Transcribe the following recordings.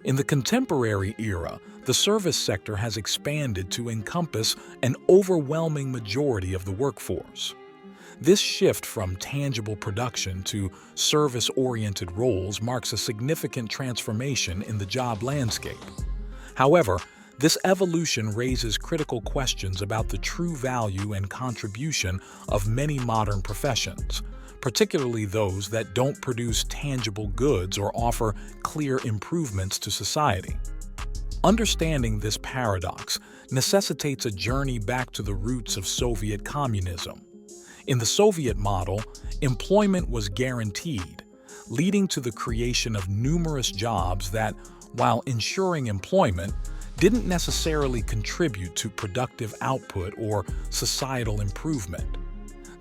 In the contemporary era, the service sector has expanded to encompass an overwhelming majority of the workforce. This shift from tangible production to service-oriented roles marks a significant transformation in the job landscape. However, this evolution raises critical questions about the true value and contribution of many modern professions, particularly those that don't produce tangible goods or offer clear improvements to society. Understanding this paradox necessitates a journey back to the roots of Soviet communism. In the Soviet model, employment was guaranteed, leading to the creation of numerous jobs that, while ensuring employment, didn't necessarily contribute to productive output or societal improvement.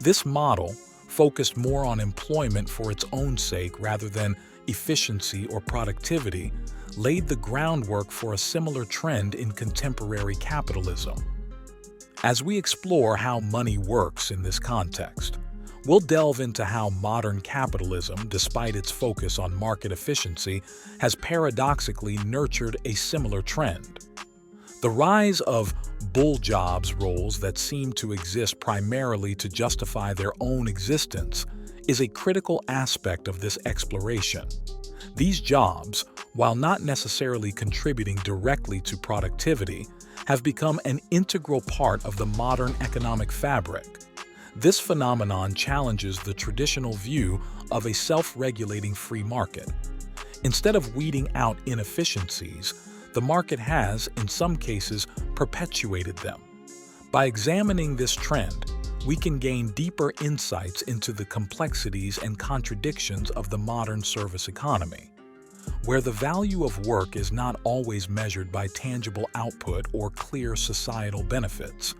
This model focused more on employment for its own sake rather than efficiency or productivity, laid the groundwork for a similar trend in contemporary capitalism. As we explore how money works in this context, we'll delve into how modern capitalism, despite its focus on market efficiency, has paradoxically nurtured a similar trend. The rise of bull jobs roles that seem to exist primarily to justify their own existence is a critical aspect of this exploration. These jobs, while not necessarily contributing directly to productivity, have become an integral part of the modern economic fabric. This phenomenon challenges the traditional view of a self-regulating free market. Instead of weeding out inefficiencies, the market has, in some cases, perpetuated them. By examining this trend, we can gain deeper insights into the complexities and contradictions of the modern service economy, where the value of work is not always measured by tangible output or clear societal benefits.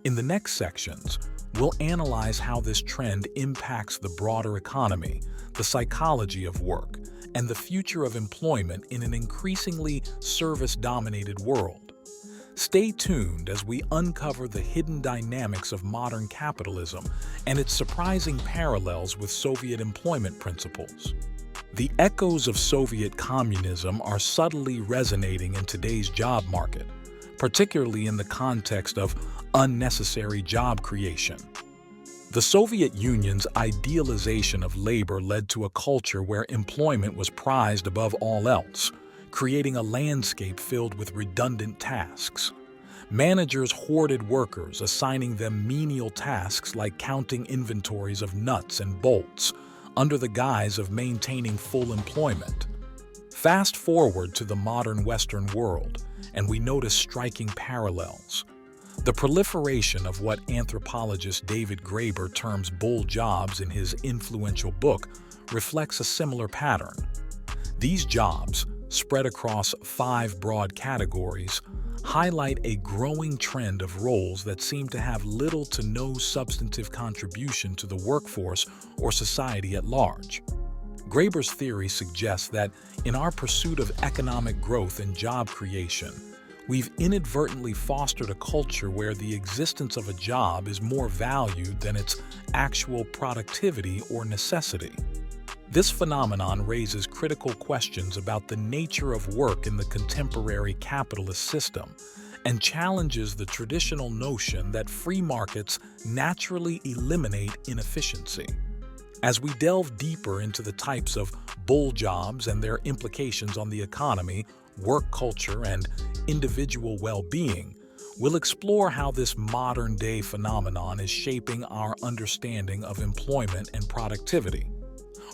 In the next sections, we'll analyze how this trend impacts the broader economy, the psychology of work, and the future of employment in an increasingly service-dominated world. Stay tuned as we uncover the hidden dynamics of modern capitalism and its surprising parallels with Soviet employment principles. The echoes of Soviet communism are subtly resonating in today's job market, particularly in the context of unnecessary job creation. The Soviet Union's idealization of labor led to a culture where employment was prized above all else, creating a landscape filled with redundant tasks. Managers hoarded workers, assigning them menial tasks like counting inventories of nuts and bolts, under the guise of maintaining full employment. Fast forward to the modern Western world, and we notice striking parallels. The proliferation of what anthropologist David Graeber terms bull jobs in his influential book reflects a similar pattern. These jobs, spread across 5 broad categories, highlight a growing trend of roles that seem to have little to no substantive contribution to the workforce or society at large. Graeber's theory suggests that in our pursuit of economic growth and job creation, we've inadvertently fostered a culture where the existence of a job is more valued than its actual productivity or necessity. This phenomenon raises critical questions about the nature of work in the contemporary capitalist system and challenges the traditional notion that free markets naturally eliminate inefficiency. As we delve deeper into the types of bull jobs and their implications on the economy, work culture, and individual well-being, we'll explore how this modern-day phenomenon is shaping our understanding of employment and productivity.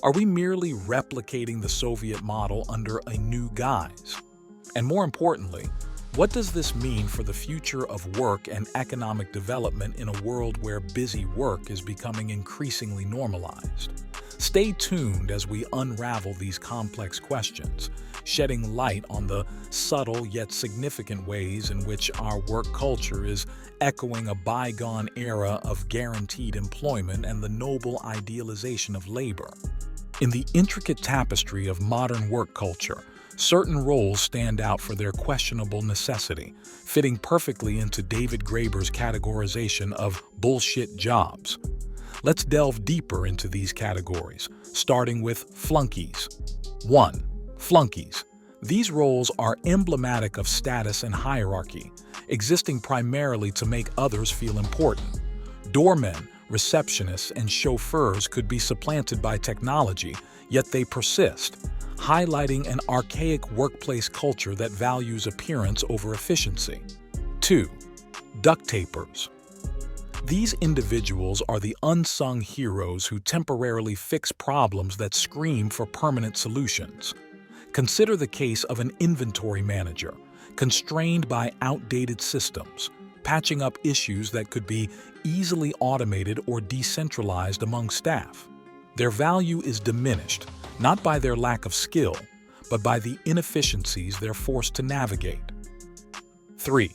Are we merely replicating the Soviet model under a new guise? And more importantly, what does this mean for the future of work and economic development in a world where busy work is becoming increasingly normalized? Stay tuned as we unravel these complex questions, shedding light on the subtle yet significant ways in which our work culture is echoing a bygone era of guaranteed employment and the noble idealization of labor. In the intricate tapestry of modern work culture, certain roles stand out for their questionable necessity, fitting perfectly into David Graeber's categorization of bullshit jobs. Let's delve deeper into these categories, starting with flunkies. 1. Flunkies. These roles are emblematic of status and hierarchy, existing primarily to make others feel important. Doormen, receptionists, and chauffeurs could be supplanted by technology, yet they persist, highlighting an archaic workplace culture that values appearance over efficiency. 2. Duct tapers. These individuals are the unsung heroes who temporarily fix problems that scream for permanent solutions. Consider the case of an inventory manager, constrained by outdated systems, patching up issues that could be easily automated or decentralized among staff. Their value is diminished, not by their lack of skill, but by the inefficiencies they're forced to navigate. 3.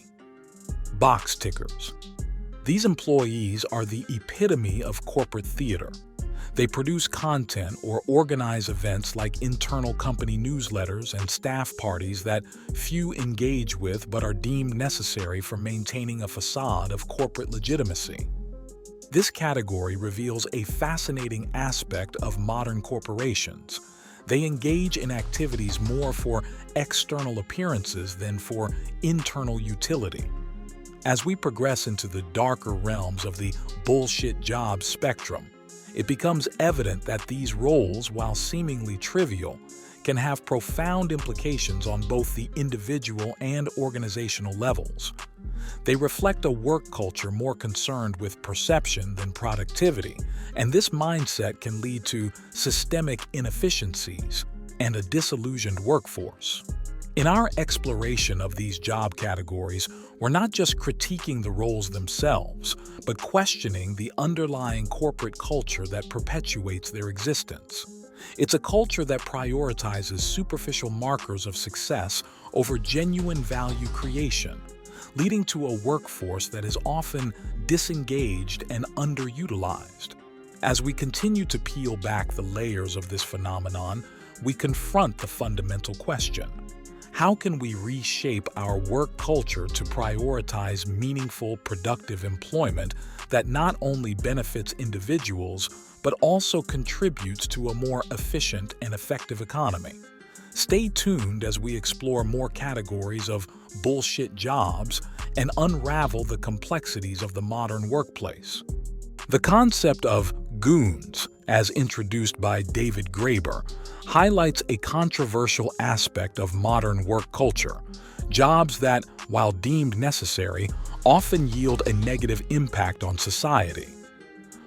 Box tickers. These employees are the epitome of corporate theater. They produce content or organize events like internal company newsletters and staff parties that few engage with but are deemed necessary for maintaining a facade of corporate legitimacy. This category reveals a fascinating aspect of modern corporations. They engage in activities more for external appearances than for internal utility. As we progress into the darker realms of the bullshit job spectrum, it becomes evident that these roles, while seemingly trivial, can have profound implications on both the individual and organizational levels. They reflect a work culture more concerned with perception than productivity, and this mindset can lead to systemic inefficiencies and a disillusioned workforce. In our exploration of these job categories, we're not just critiquing the roles themselves, but questioning the underlying corporate culture that perpetuates their existence. It's a culture that prioritizes superficial markers of success over genuine value creation, leading to a workforce that is often disengaged and underutilized. As we continue to peel back the layers of this phenomenon, we confront the fundamental question: how can we reshape our work culture to prioritize meaningful, productive employment that not only benefits individuals, but also contributes to a more efficient and effective economy? Stay tuned as we explore more categories of bullshit jobs and unravel the complexities of the modern workplace. The concept of goons, as introduced by David Graeber, highlights a controversial aspect of modern work culture: jobs that, while deemed necessary, often yield a negative impact on society.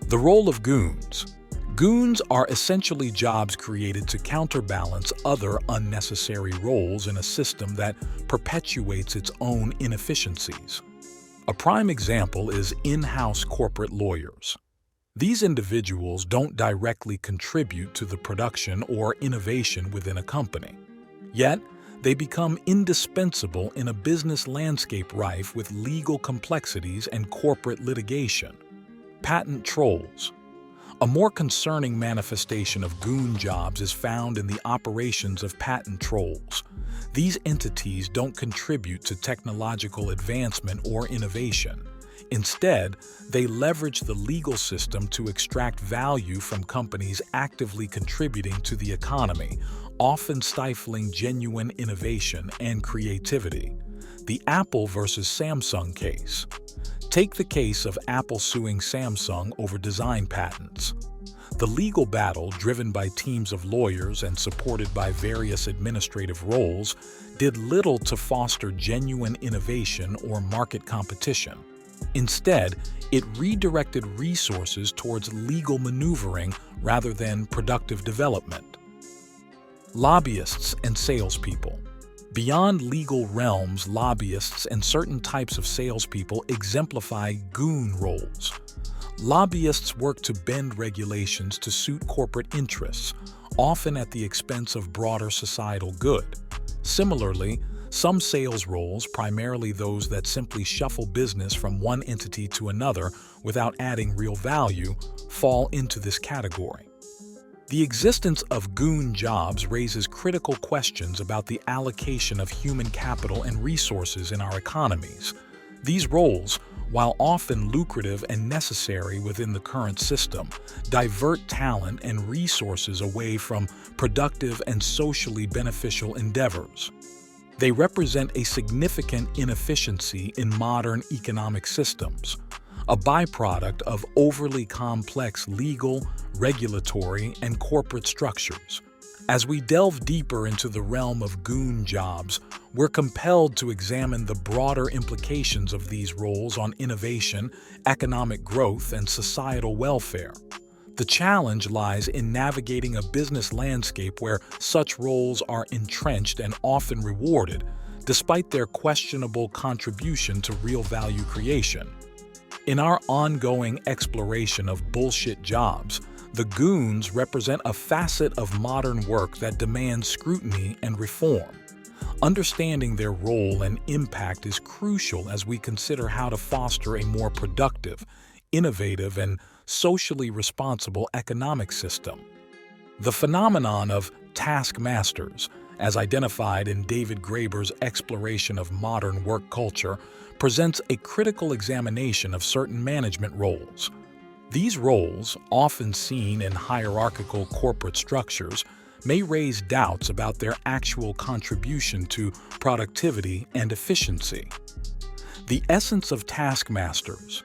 The role of goons. Goons are essentially jobs created to counterbalance other unnecessary roles in a system that perpetuates its own inefficiencies. A prime example is in-house corporate lawyers. These individuals don't directly contribute to the production or innovation within a company. Yet, they become indispensable in a business landscape rife with legal complexities and corporate litigation. Patent trolls. A more concerning manifestation of goon jobs is found in the operations of patent trolls. These entities don't contribute to technological advancement or innovation. Instead, they leverage the legal system to extract value from companies actively contributing to the economy, often stifling genuine innovation and creativity. The Apple versus Samsung case. Take the case of Apple suing Samsung over design patents. The legal battle, driven by teams of lawyers and supported by various administrative roles, did little to foster genuine innovation or market competition. Instead, it redirected resources towards legal maneuvering rather than productive development. Lobbyists and salespeople. Beyond legal realms, lobbyists and certain types of salespeople exemplify goon roles. Lobbyists work to bend regulations to suit corporate interests, often at the expense of broader societal good. Similarly, some sales roles, primarily those that simply shuffle business from one entity to another without adding real value, fall into this category. The existence of goon jobs raises critical questions about the allocation of human capital and resources in our economies. These roles, while often lucrative and necessary within the current system, divert talent and resources away from productive and socially beneficial endeavors. They represent a significant inefficiency in modern economic systems, a byproduct of overly complex legal, regulatory, and corporate structures. As we delve deeper into the realm of goon jobs, we're compelled to examine the broader implications of these roles on innovation, economic growth, and societal welfare. The challenge lies in navigating a business landscape where such roles are entrenched and often rewarded, despite their questionable contribution to real value creation. In our ongoing exploration of bullshit jobs, the goons represent a facet of modern work that demands scrutiny and reform. Understanding their role and impact is crucial as we consider how to foster a more productive, innovative, and socially responsible economic system. The phenomenon of taskmasters, as identified in David Graeber's exploration of modern work culture, presents a critical examination of certain management roles. These roles, often seen in hierarchical corporate structures, may raise doubts about their actual contribution to productivity and efficiency. The essence of taskmasters.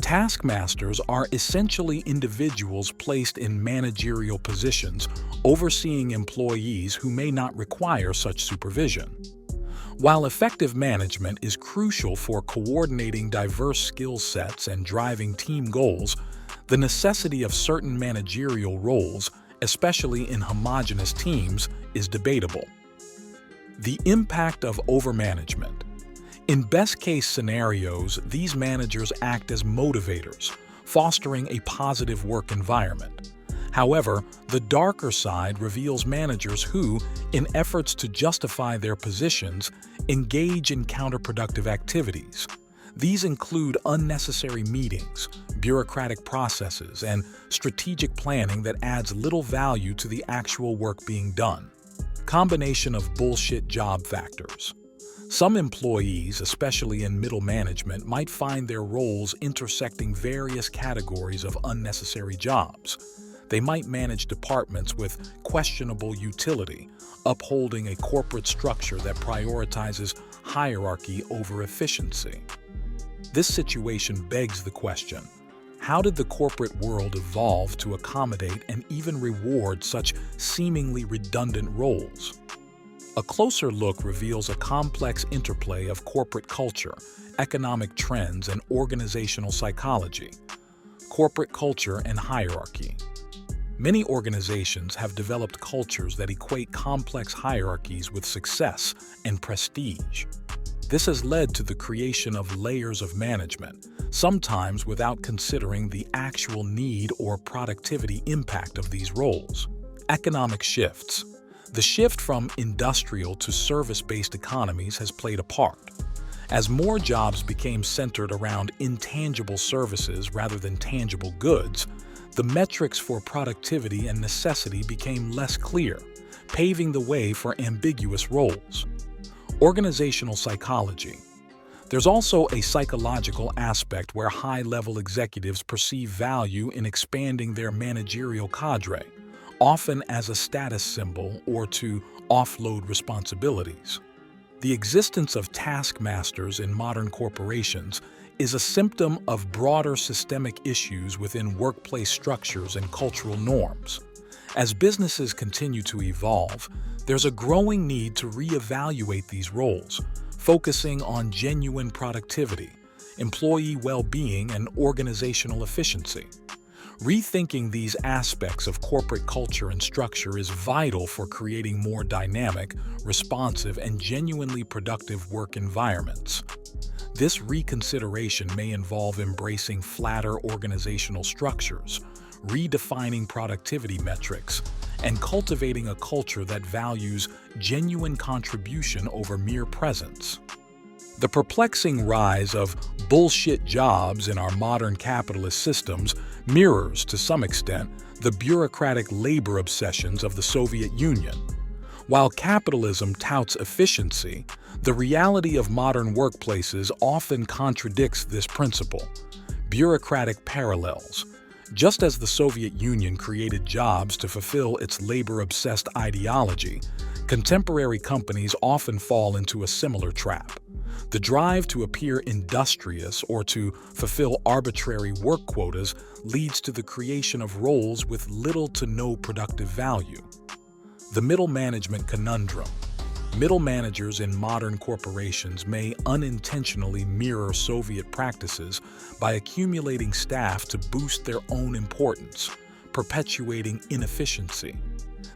Taskmasters are essentially individuals placed in managerial positions, overseeing employees who may not require such supervision. While effective management is crucial for coordinating diverse skill sets and driving team goals, the necessity of certain managerial roles, especially in homogeneous teams, is debatable. The impact of overmanagement. In best-case scenarios, these managers act as motivators, fostering a positive work environment. However, the darker side reveals managers who, in efforts to justify their positions, engage in counterproductive activities. These include unnecessary meetings, bureaucratic processes, and strategic planning that adds little value to the actual work being done. Combination of bullshit job factors. Some employees, especially in middle management, might find their roles intersecting various categories of unnecessary jobs. They might manage departments with questionable utility, upholding a corporate structure that prioritizes hierarchy over efficiency. This situation begs the question, how did the corporate world evolve to accommodate and even reward such seemingly redundant roles? A closer look reveals a complex interplay of corporate culture, economic trends, and organizational psychology. Corporate culture and hierarchy. Many organizations have developed cultures that equate complex hierarchies with success and prestige. This has led to the creation of layers of management, sometimes without considering the actual need or productivity impact of these roles. Economic shifts. The shift from industrial to service-based economies has played a part. As more jobs became centered around intangible services rather than tangible goods, the metrics for productivity and necessity became less clear, paving the way for ambiguous roles. Organizational psychology. There's also a psychological aspect where high-level executives perceive value in expanding their managerial cadre, often as a status symbol or to offload responsibilities. The existence of taskmasters in modern corporations is a symptom of broader systemic issues within workplace structures and cultural norms. As businesses continue to evolve, there's a growing need to reevaluate these roles, focusing on genuine productivity, employee well-being, and organizational efficiency. Rethinking these aspects of corporate culture and structure is vital for creating more dynamic, responsive, and genuinely productive work environments. This reconsideration may involve embracing flatter organizational structures, redefining productivity metrics, and cultivating a culture that values genuine contribution over mere presence. The perplexing rise of bullshit jobs in our modern capitalist systems mirrors, to some extent, the bureaucratic labor obsessions of the Soviet Union. While capitalism touts efficiency, the reality of modern workplaces often contradicts this principle. Bureaucratic parallels. Just as the Soviet Union created jobs to fulfill its labor-obsessed ideology, contemporary companies often fall into a similar trap. The drive to appear industrious or to fulfill arbitrary work quotas leads to the creation of roles with little to no productive value. The middle management conundrum. Middle managers in modern corporations may unintentionally mirror Soviet practices by accumulating staff to boost their own importance, perpetuating inefficiency.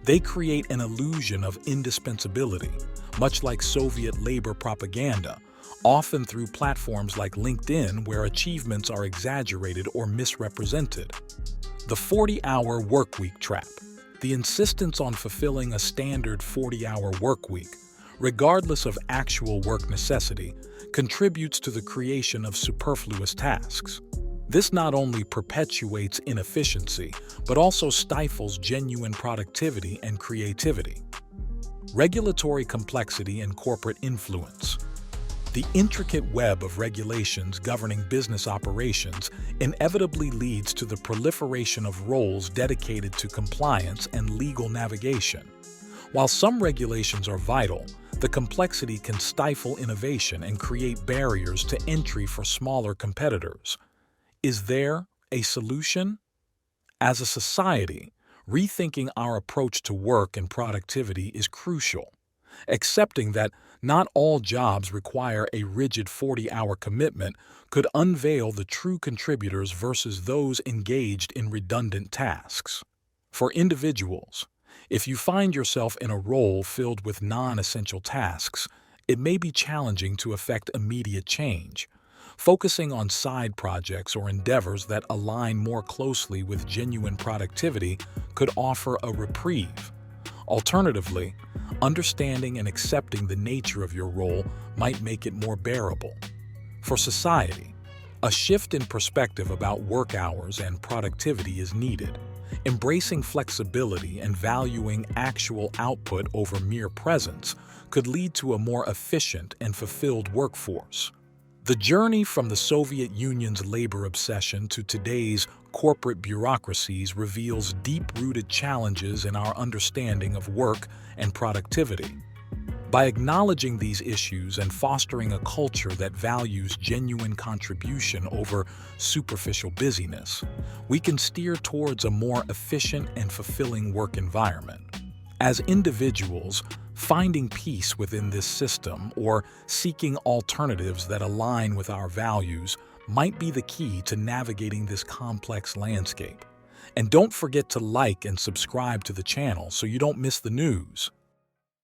They create an illusion of indispensability, much like Soviet labor propaganda, often through platforms like LinkedIn where achievements are exaggerated or misrepresented. The 40-hour workweek trap. The insistence on fulfilling a standard 40-hour workweek, regardless of actual work necessity, contributes to the creation of superfluous tasks. This not only perpetuates inefficiency, but also stifles genuine productivity and creativity. Regulatory complexity and corporate influence. The intricate web of regulations governing business operations inevitably leads to the proliferation of roles dedicated to compliance and legal navigation. While some regulations are vital, the complexity can stifle innovation and create barriers to entry for smaller competitors. Is there a solution? As a society, rethinking our approach to work and productivity is crucial. Accepting that not all jobs require a rigid 40-hour commitment could unveil the true contributors versus those engaged in redundant tasks. For individuals, if you find yourself in a role filled with non-essential tasks, it may be challenging to effect immediate change. Focusing on side projects or endeavors that align more closely with genuine productivity could offer a reprieve. Alternatively, understanding and accepting the nature of your role might make it more bearable. For society, a shift in perspective about work hours and productivity is needed. Embracing flexibility and valuing actual output over mere presence could lead to a more efficient and fulfilled workforce. The journey from the Soviet Union's labor obsession to today's corporate bureaucracies reveals deep-rooted challenges in our understanding of work and productivity. By acknowledging these issues and fostering a culture that values genuine contribution over superficial busyness, we can steer towards a more efficient and fulfilling work environment. As individuals, finding peace within this system or seeking alternatives that align with our values might be the key to navigating this complex landscape. And don't forget to like and subscribe to the channel so you don't miss the news.